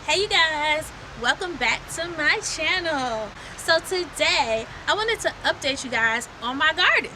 Hey you guys, welcome back to my channel. So today I wanted to update you guys on my garden.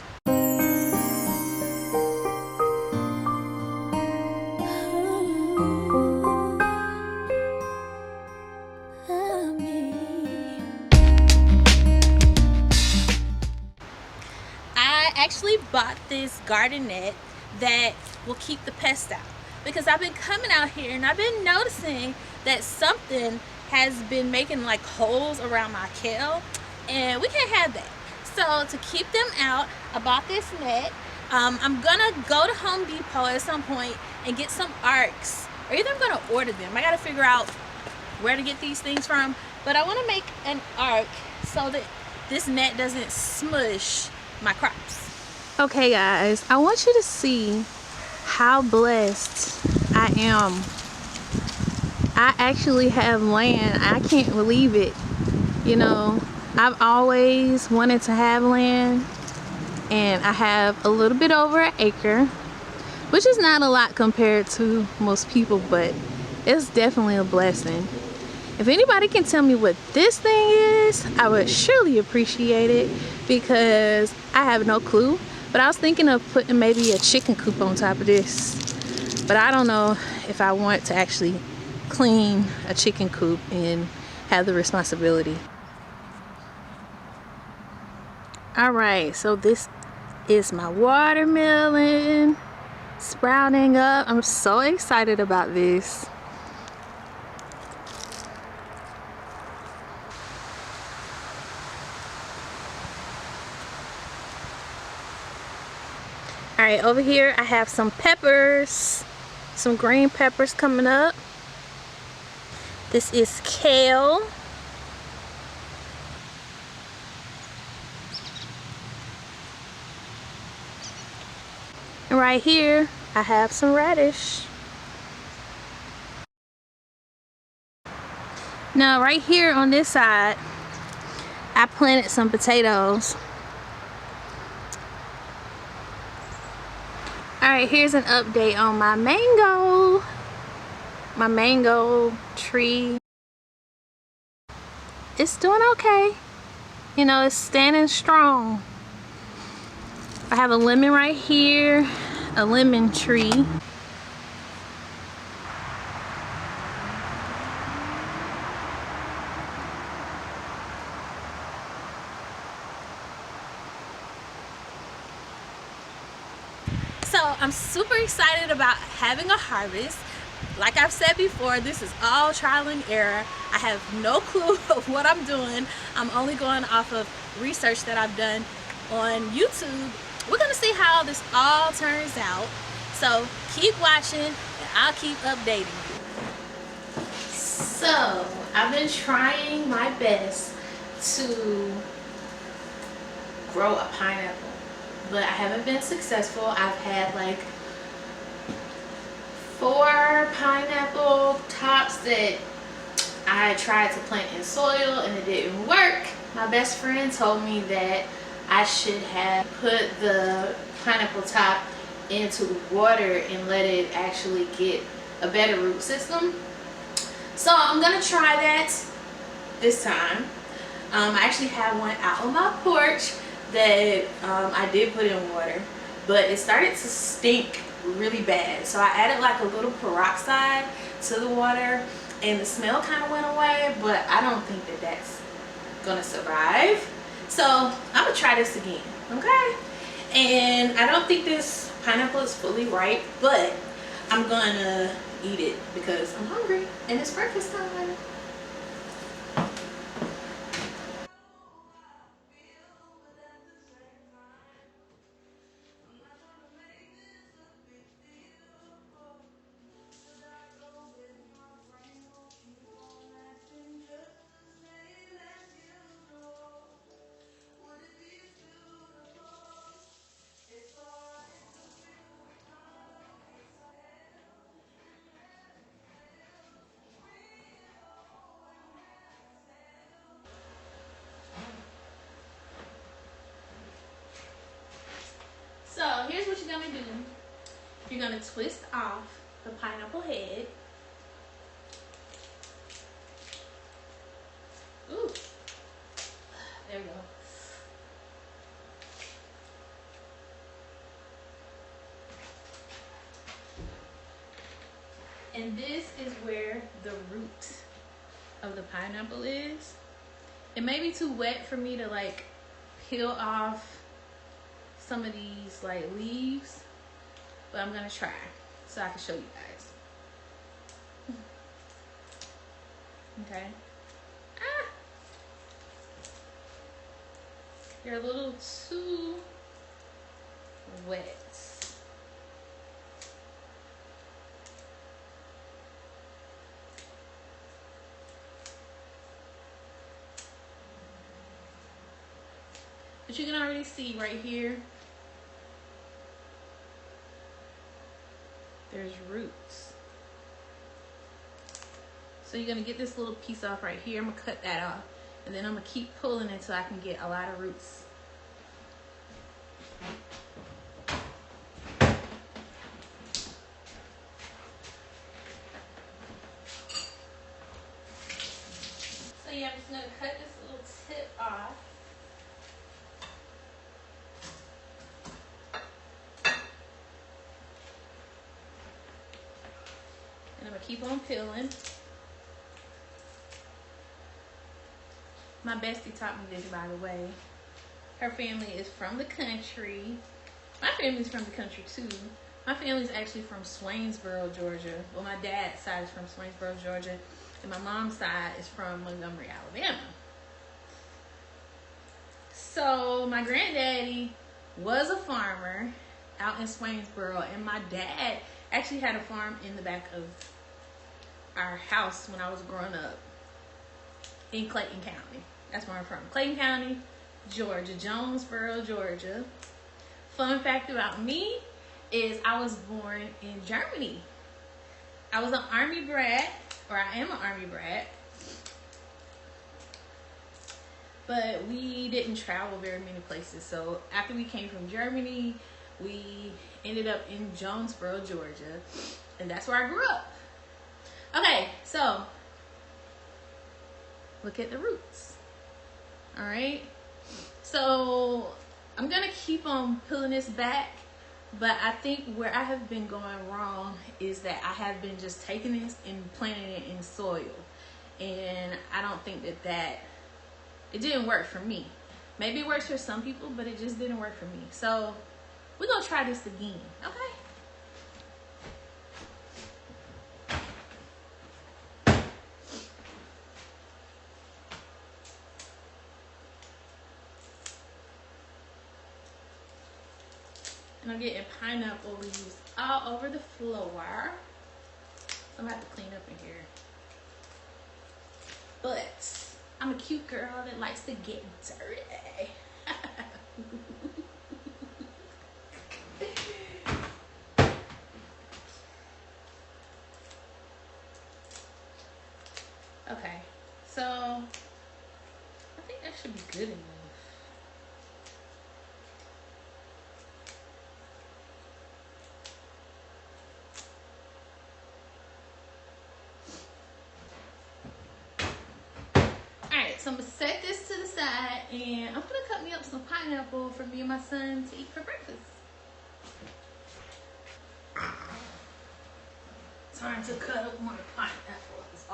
I actually bought this garden net that will keep the pests out because I've been coming out here and I've been noticing that something has been making like holes around my kale, and we can't have that. So to keep them out, I bought this net. I'm gonna go to Home Depot at some point and get some arcs, or either I'm gonna order them. I gotta figure out where to get these things from, but I want to make an arc so that this net doesn't smush my crops. Okay guys, I want you to see how blessed I am. I actually have land. I can't believe it. You know, I've always wanted to have land, and I have a little bit over an acre, which is not a lot compared to most people, but it's definitely a blessing. If anybody can tell me what this thing is, I would surely appreciate it, because I have no clue. But I was thinking of putting maybe a chicken coop on top of this, but I don't know if I want to actually clean a chicken coop and have the responsibility. All right, so this is my watermelon sprouting up. I'm so excited about this. All right, over here I have some peppers, some green peppers coming up. This is kale. And right here I have some radish. Now right here on this side I planted some potatoes. Alright, here's an update on my mango tree. It's doing okay. You know, it's standing strong. I have a lemon right here, a lemon tree. So I'm super excited about having a harvest. Like I've said before, this is all trial and error. I have no clue of what I'm doing. I'm only going off of research that I've done on YouTube. We're gonna see how this all turns out. So keep watching and I'll keep updating you. So I've been trying my best to grow a pineapple, but I haven't been successful. I've had like 4 pineapple tops that I tried to plant in soil and it didn't work. My best friend told me that I should have put the pineapple top into water and let it actually get a better root system. So I'm gonna try that this time. I actually have one out on my porch that I did put in water, but it started to stink really bad. So I added like a little peroxide to the water and the smell kind of went away, but I don't think that that's gonna survive. So I'm gonna try this again, okay? And I don't think this pineapple is fully ripe, but I'm gonna eat it because I'm hungry and it's breakfast time. So here's what you're gonna do. You're gonna twist off the pineapple head. There we go. And this is where the root of the pineapple is. It may be too wet for me to like peel off some of these like leaves, but I'm gonna try so I can show you guys. Okay. Ah! They're a little too wet. But you can already see right here, there's roots. So you're gonna get this little piece off right here. I'm gonna cut that off. And then I'm gonna keep pulling until I can get a lot of roots. So yeah, I'm just gonna cut this little tip off. And I'm gonna keep on peeling. My bestie taught me this, by the way. Her family is from the country. My family's from the country too. My family's actually from Swainsboro, Georgia. Well, my dad's side is from Swainsboro, Georgia. And my mom's side is from Montgomery, Alabama. So my granddaddy was a farmer out in Swainsboro. And my dad actually had a farm in the back of our house when I was growing up in Clayton County. That's where I'm from. Clayton County, Georgia, Jonesboro, Georgia. Fun fact about me is I was born in Germany. I was an Army brat, or I am an Army brat. But we didn't travel very many places. So after we came from Germany, we ended up in Jonesboro, Georgia. And that's where I grew up. Okay, so look at the roots. All right, so I'm gonna keep on pulling this back, but I think where I have been going wrong is that I have been just taking this and planting it in soil, and I don't think that it didn't work for me. Maybe it works for some people, but it just didn't work for me. So we're gonna try this again, okay? And I'm getting pineapple leaves all over the floor. I'm gonna have to clean up in here. But I'm a cute girl that likes to get dirty. Okay, so I think that should be good enough. So I'm gonna set this to the side, and I'm gonna cut me up some pineapple for me and my son to eat for breakfast. Time to cut up my pineapples.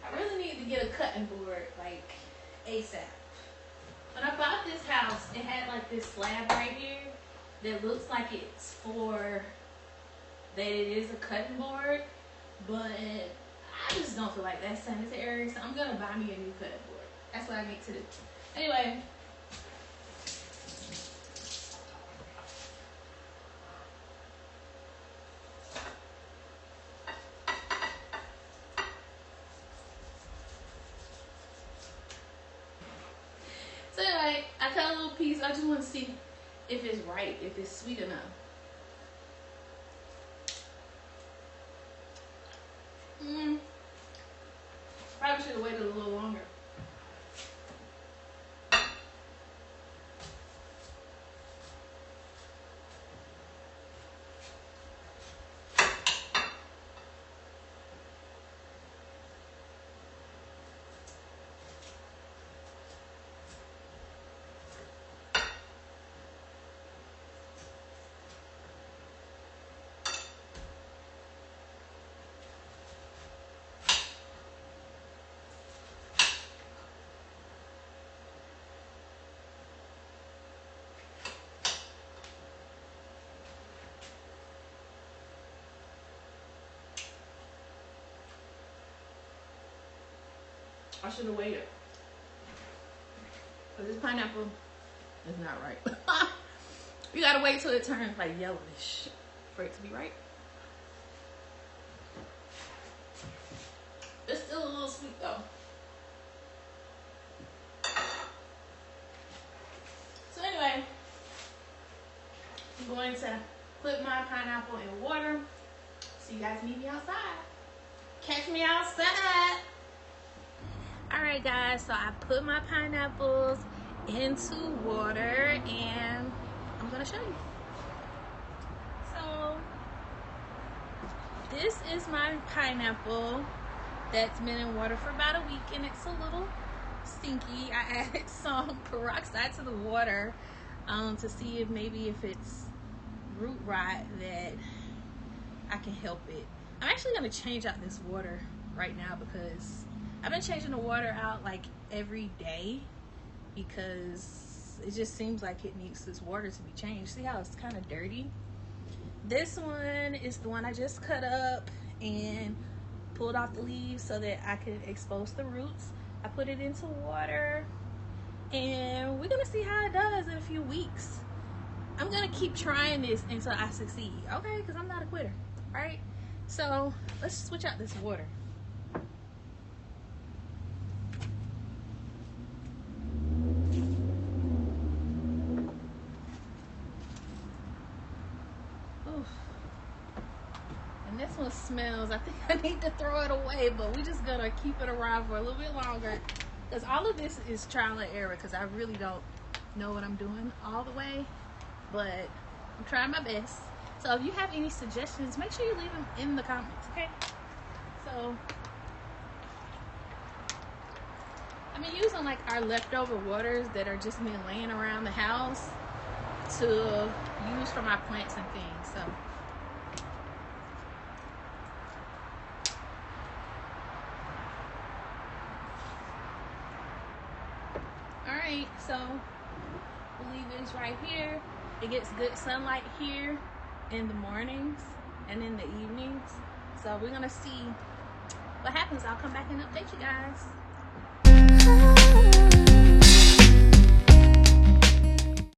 I really need to get a cutting board like ASAP. When I bought this house, it had like this slab right here that looks like it's for that it is a cutting board, but I just don't feel like that's sanitary, so I'm gonna buy me a new cutting board. That's what I need to do. Anyway, I cut a little piece. I just want to see if it's right, if it's sweet enough. Probably should have waited a little longer. I should have waited. But this pineapple is not right. You gotta wait till it turns like yellowish for it to be right. It's still a little sweet though. So anyway, I'm going to put my pineapple in water. So you guys meet me outside. Catch me outside. Alright guys, so I put my pineapples into water and I'm gonna show you. So this is my pineapple that's been in water for about a week and it's a little stinky. I added some peroxide to the water to see if maybe if it's root rot that I can help it. I'm actually gonna change out this water right now because I've been changing the water out like every day because it just seems like it needs this water to be changed. See how it's kind of dirty? This one is the one I just cut up and pulled off the leaves so that I could expose the roots. I put it into water and we're gonna see how it does in a few weeks. I'm gonna keep trying this until I succeed, okay? Because I'm not a quitter, right? So let's switch out this water. And this one smells, I think I need to throw it away, but we're just gonna keep it around for a little bit longer because all of this is trial and error because I really don't know what I'm doing all the way, but I'm trying my best. So if you have any suggestions, make sure you leave them in the comments, okay? So I've been using like our leftover waters that are just been laying around the house to use for my plants and things. So alright, so we'll leave this right here. It gets good sunlight here in the mornings and in the evenings. So we're gonna see what happens. I'll come back and update you guys.